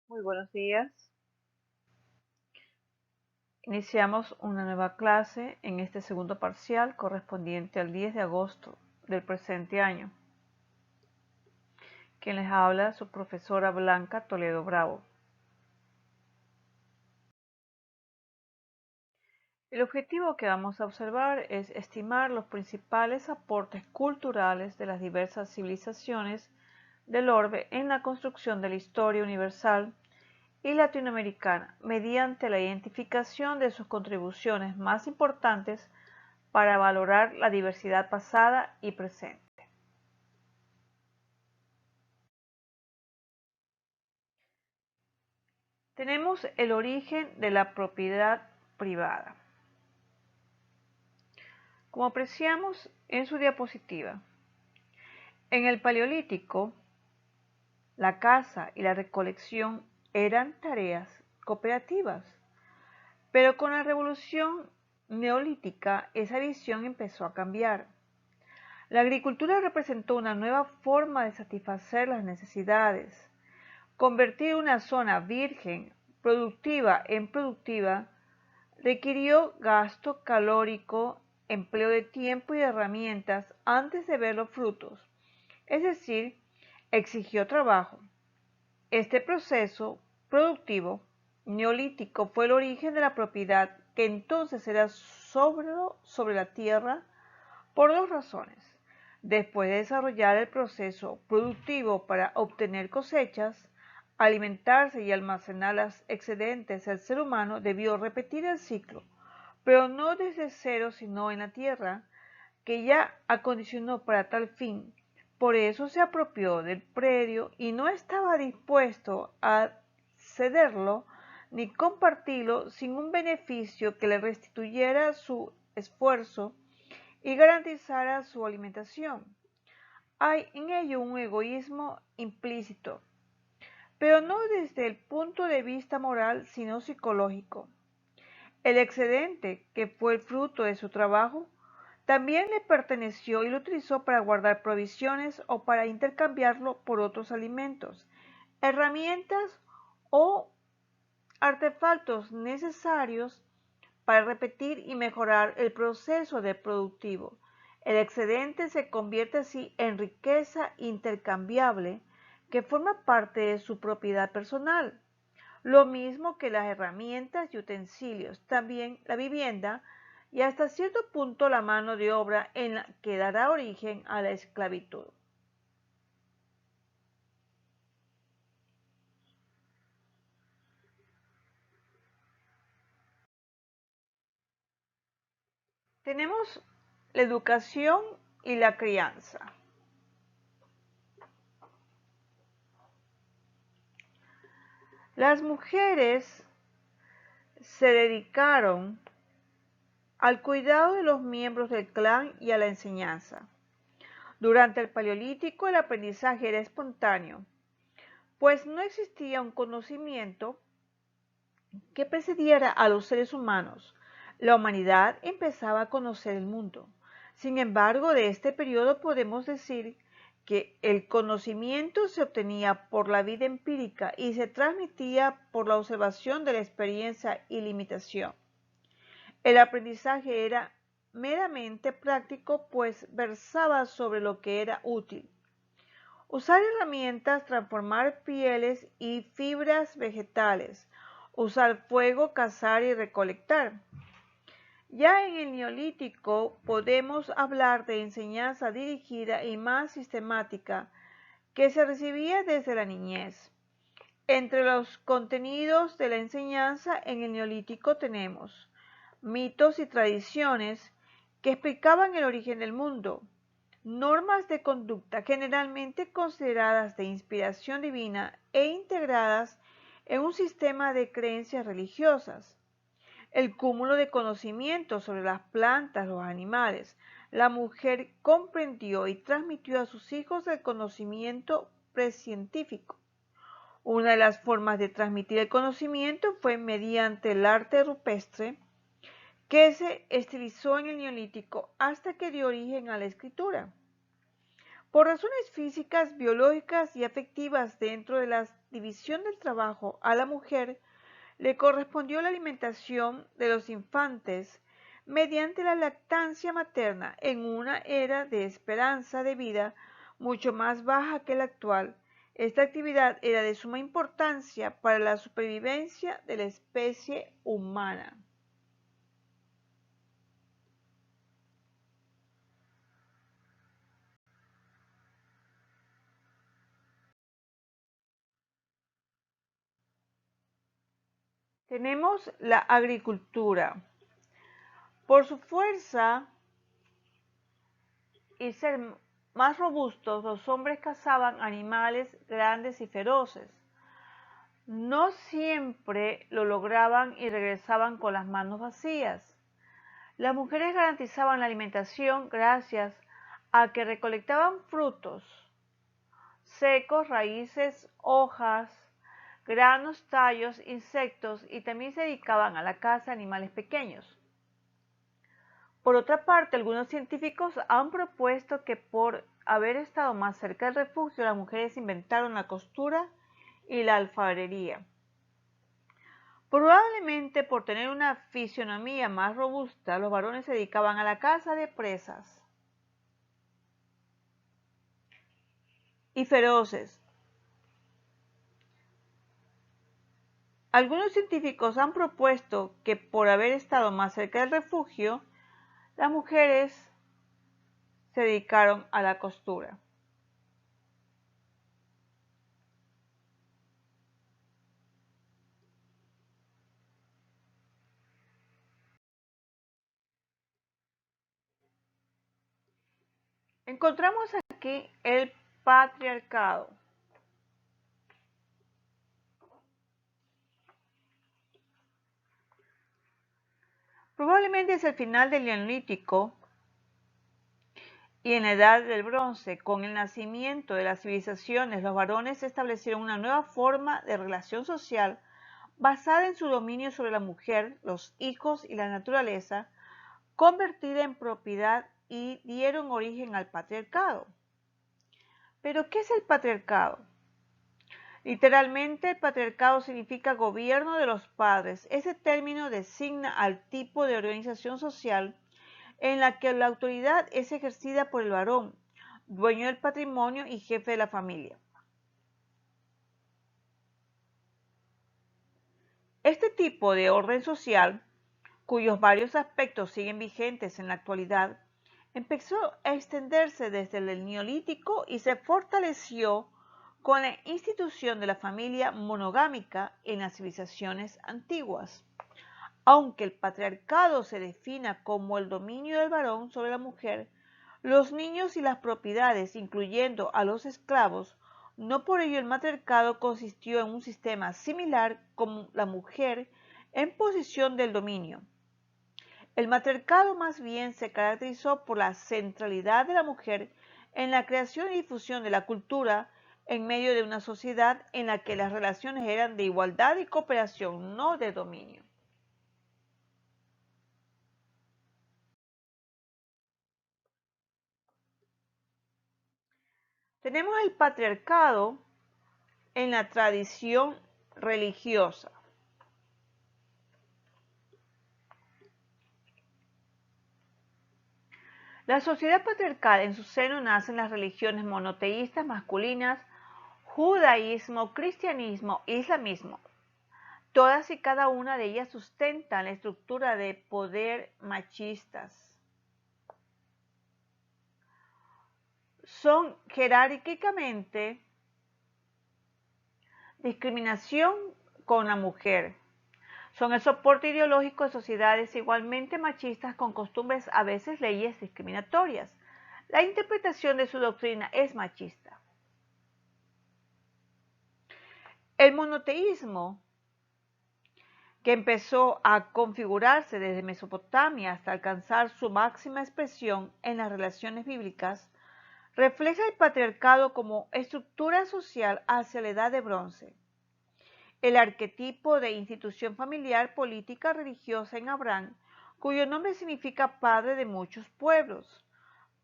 Muy buenos días. Iniciamos una nueva clase en este segundo parcial correspondiente al 10 de agosto del presente año. Quien les habla, su profesora Blanca Toledo Bravo. El objetivo que vamos a observar es estimar los principales aportes culturales de las diversas civilizaciones del orbe en la construcción de la historia universal y latinoamericana mediante la identificación de sus contribuciones más importantes para valorar la diversidad pasada y presente. Tenemos el origen de la propiedad privada. Como apreciamos en su diapositiva, en el Paleolítico, la caza y la recolección eran tareas cooperativas, pero con la revolución neolítica esa visión empezó a cambiar. La agricultura representó una nueva forma de satisfacer las necesidades. Convertir una zona virgen, productiva en productiva, requirió gasto calórico, empleo de tiempo y de herramientas antes de ver los frutos, es decir, exigió trabajo. Este proceso productivo neolítico fue el origen de la propiedad, que entonces era sobre la tierra por dos razones. Después de desarrollar el proceso productivo para obtener cosechas, alimentarse y almacenar los excedentes, el ser humano debió repetir el ciclo, pero no desde cero sino en la tierra, que ya acondicionó para tal fin. Por eso se apropió del predio y no estaba dispuesto a cederlo ni compartirlo sin un beneficio que le restituyera su esfuerzo y garantizara su alimentación. Hay en ello un egoísmo implícito, pero no desde el punto de vista moral, sino psicológico. El excedente, que fue el fruto de su trabajo, también le perteneció y lo utilizó para guardar provisiones o para intercambiarlo por otros alimentos, herramientas o artefactos necesarios para repetir y mejorar el proceso de productivo. El excedente se convierte así en riqueza intercambiable que forma parte de su propiedad personal. Lo mismo que las herramientas y utensilios, también la vivienda y hasta cierto punto la mano de obra en la que dará origen a la esclavitud. Tenemos la educación y la crianza. Las mujeres se dedicaron al cuidado de los miembros del clan y a la enseñanza. Durante el Paleolítico el aprendizaje era espontáneo, pues no existía un conocimiento que precediera a los seres humanos. La humanidad empezaba a conocer el mundo. Sin embargo, de este periodo podemos decir que el conocimiento se obtenía por la vida empírica y se transmitía por la observación de la experiencia y limitación. El aprendizaje era meramente práctico, pues versaba sobre lo que era útil. Usar herramientas, transformar pieles y fibras vegetales, usar fuego, cazar y recolectar. Ya en el Neolítico podemos hablar de enseñanza dirigida y más sistemática que se recibía desde la niñez. Entre los contenidos de la enseñanza en el Neolítico tenemos mitos y tradiciones que explicaban el origen del mundo, normas de conducta generalmente consideradas de inspiración divina e integradas en un sistema de creencias religiosas, el cúmulo de conocimientos sobre las plantas, los animales. La mujer comprendió y transmitió a sus hijos el conocimiento precientífico. Una de las formas de transmitir el conocimiento fue mediante el arte rupestre, que se estilizó en el Neolítico hasta que dio origen a la escritura. Por razones físicas, biológicas y afectivas dentro de la división del trabajo, a la mujer le correspondió la alimentación de los infantes mediante la lactancia materna en una era de esperanza de vida mucho más baja que la actual. Esta actividad era de suma importancia para la supervivencia de la especie humana. Tenemos la agricultura. Por su fuerza y ser más robustos, los hombres cazaban animales grandes y feroces. No siempre lo lograban y regresaban con las manos vacías. Las mujeres garantizaban la alimentación gracias a que recolectaban frutos secos, raíces, hojas, granos, tallos, insectos y también se dedicaban a la caza de animales pequeños. Por otra parte, algunos científicos han propuesto que por haber estado más cerca del refugio, las mujeres inventaron la costura y la alfarería. Probablemente por tener una fisionomía más robusta, los varones se dedicaban a la caza de presas y feroces. Algunos científicos han propuesto que por haber estado más cerca del refugio, las mujeres se dedicaron a la costura. Encontramos aquí el patriarcado. Probablemente es el final del Neolítico y en la Edad del Bronce, con el nacimiento de las civilizaciones, los varones establecieron una nueva forma de relación social basada en su dominio sobre la mujer, los hijos y la naturaleza, convertida en propiedad y dieron origen al patriarcado. ¿Pero qué es el patriarcado? Literalmente, el patriarcado significa gobierno de los padres. Ese término designa al tipo de organización social en la que la autoridad es ejercida por el varón, dueño del patrimonio y jefe de la familia. Este tipo de orden social, cuyos varios aspectos siguen vigentes en la actualidad, empezó a extenderse desde el Neolítico y se fortaleció con la institución de la familia monogámica en las civilizaciones antiguas. Aunque el patriarcado se defina como el dominio del varón sobre la mujer, los niños y las propiedades, incluyendo a los esclavos, no por ello el matriarcado consistió en un sistema similar con la mujer en posición del dominio. El matriarcado más bien se caracterizó por la centralidad de la mujer en la creación y difusión de la cultura en medio de una sociedad en la que las relaciones eran de igualdad y cooperación, no de dominio. Tenemos el patriarcado en la tradición religiosa. La sociedad patriarcal en su seno nacen las religiones monoteístas masculinas, judaísmo, cristianismo, islamismo. Todas y cada una de ellas sustentan la estructura de poder machistas. Son jerárquicamente discriminación con la mujer. Son el soporte ideológico de sociedades igualmente machistas con costumbres, a veces leyes discriminatorias. La interpretación de su doctrina es machista. El monoteísmo, que empezó a configurarse desde Mesopotamia hasta alcanzar su máxima expresión en las relaciones bíblicas, refleja el patriarcado como estructura social hacia la Edad de Bronce. El arquetipo de institución familiar, política, religiosa en Abraham, cuyo nombre significa padre de muchos pueblos,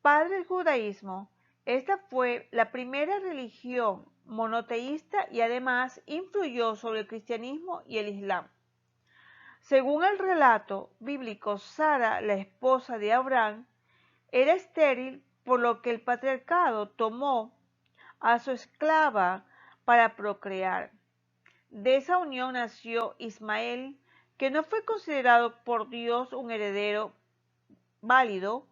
padre del judaísmo, Esta fue la primera religión monoteísta y además influyó sobre el cristianismo y el islam. Según el relato bíblico, Sara, la esposa de Abraham, era estéril, por lo que el patriarcado tomó a su esclava para procrear. De esa unión nació Ismael, que no fue considerado por Dios un heredero válido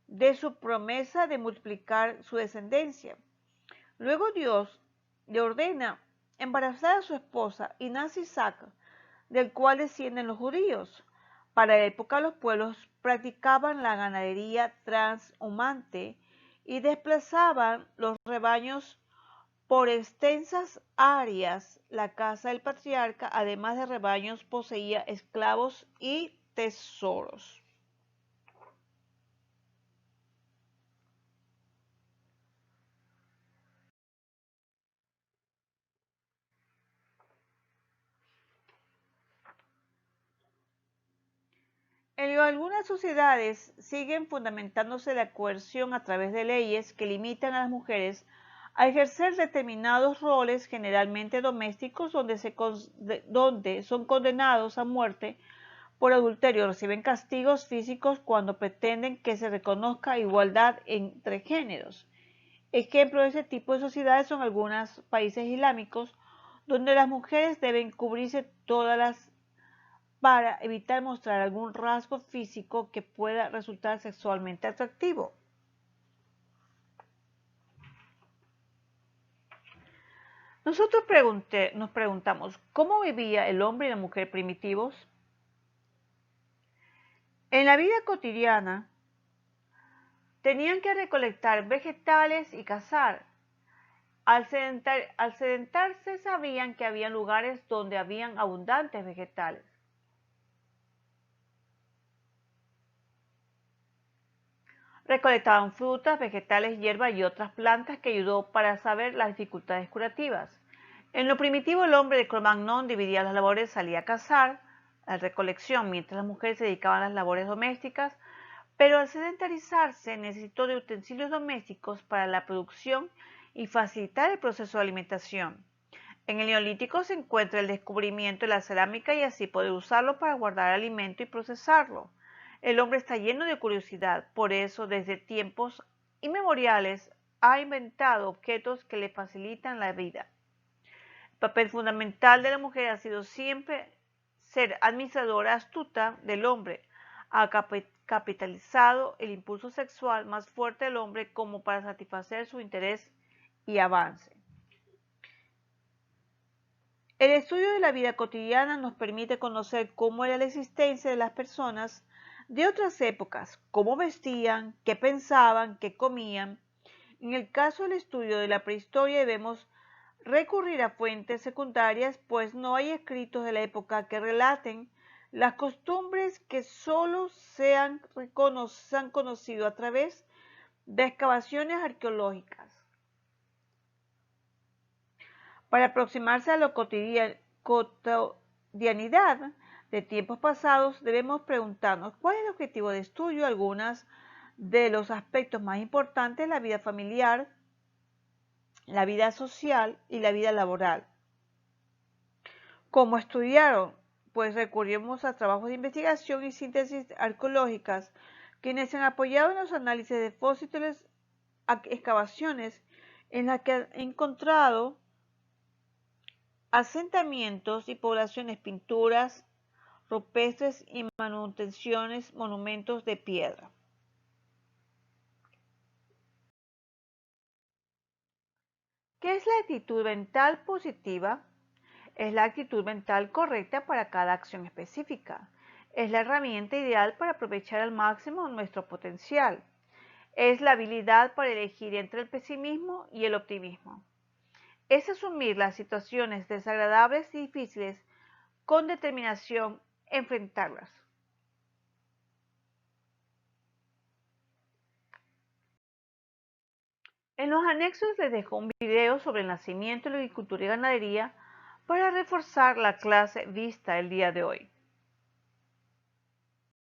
de su promesa de multiplicar su descendencia. Luego Dios le ordena embarazar a su esposa y nace Isaac, del cual descienden los judíos. Para la época los pueblos practicaban la ganadería transhumante y desplazaban los rebaños por extensas áreas. La casa del patriarca, además de rebaños, poseía esclavos y tesoros. En algunas sociedades siguen fundamentándose la coerción a través de leyes que limitan a las mujeres a ejercer determinados roles, generalmente domésticos, donde son condenados a muerte por adulterio, reciben castigos físicos cuando pretenden que se reconozca igualdad entre géneros. Ejemplos de ese tipo de sociedades son algunos países islámicos, donde las mujeres deben cubrirse todas las para evitar mostrar algún rasgo físico que pueda resultar sexualmente atractivo. Nosotros nos preguntamos, ¿cómo vivía el hombre y la mujer primitivos? En la vida cotidiana, tenían que recolectar vegetales y cazar. Al sedentarse sabían que había lugares donde habían abundantes vegetales. Recolectaban frutas, vegetales, hierbas y otras plantas que ayudó para saber las dificultades curativas. En lo primitivo el hombre de Cro-Magnon dividía las labores, salía a cazar, a recolección, mientras las mujeres se dedicaban a las labores domésticas, pero al sedentarizarse necesitó de utensilios domésticos para la producción y facilitar el proceso de alimentación. En el Neolítico se encuentra el descubrimiento de la cerámica y así poder usarlo para guardar alimento y procesarlo. El hombre está lleno de curiosidad, por eso desde tiempos inmemoriales ha inventado objetos que le facilitan la vida. El papel fundamental de la mujer ha sido siempre ser administradora astuta del hombre. Ha capitalizado el impulso sexual más fuerte del hombre como para satisfacer su interés y avance. El estudio de la vida cotidiana nos permite conocer cómo era la existencia de las personas de otras épocas, cómo vestían, qué pensaban, qué comían. En el caso del estudio de la prehistoria debemos recurrir a fuentes secundarias, pues no hay escritos de la época que relaten las costumbres que solo se han conocido a través de excavaciones arqueológicas. Para aproximarse a la cotidianidad de tiempos pasados, debemos preguntarnos cuál es el objetivo de estudio, algunos de los aspectos más importantes de la vida familiar, la vida social y la vida laboral. ¿Cómo estudiaron? Pues recurrimos a trabajos de investigación y síntesis arqueológicas, quienes se han apoyado en los análisis de fósiles, excavaciones en las que han encontrado asentamientos y poblaciones, pinturas rupestres y manutenciones, monumentos de piedra. ¿Qué es la actitud mental positiva? Es la actitud mental correcta para cada acción específica. Es la herramienta ideal para aprovechar al máximo nuestro potencial. Es la habilidad para elegir entre el pesimismo y el optimismo. Es asumir las situaciones desagradables y difíciles con determinación, enfrentarlas. En los anexos les dejo un video sobre el nacimiento, la agricultura y ganadería para reforzar la clase vista el día de hoy.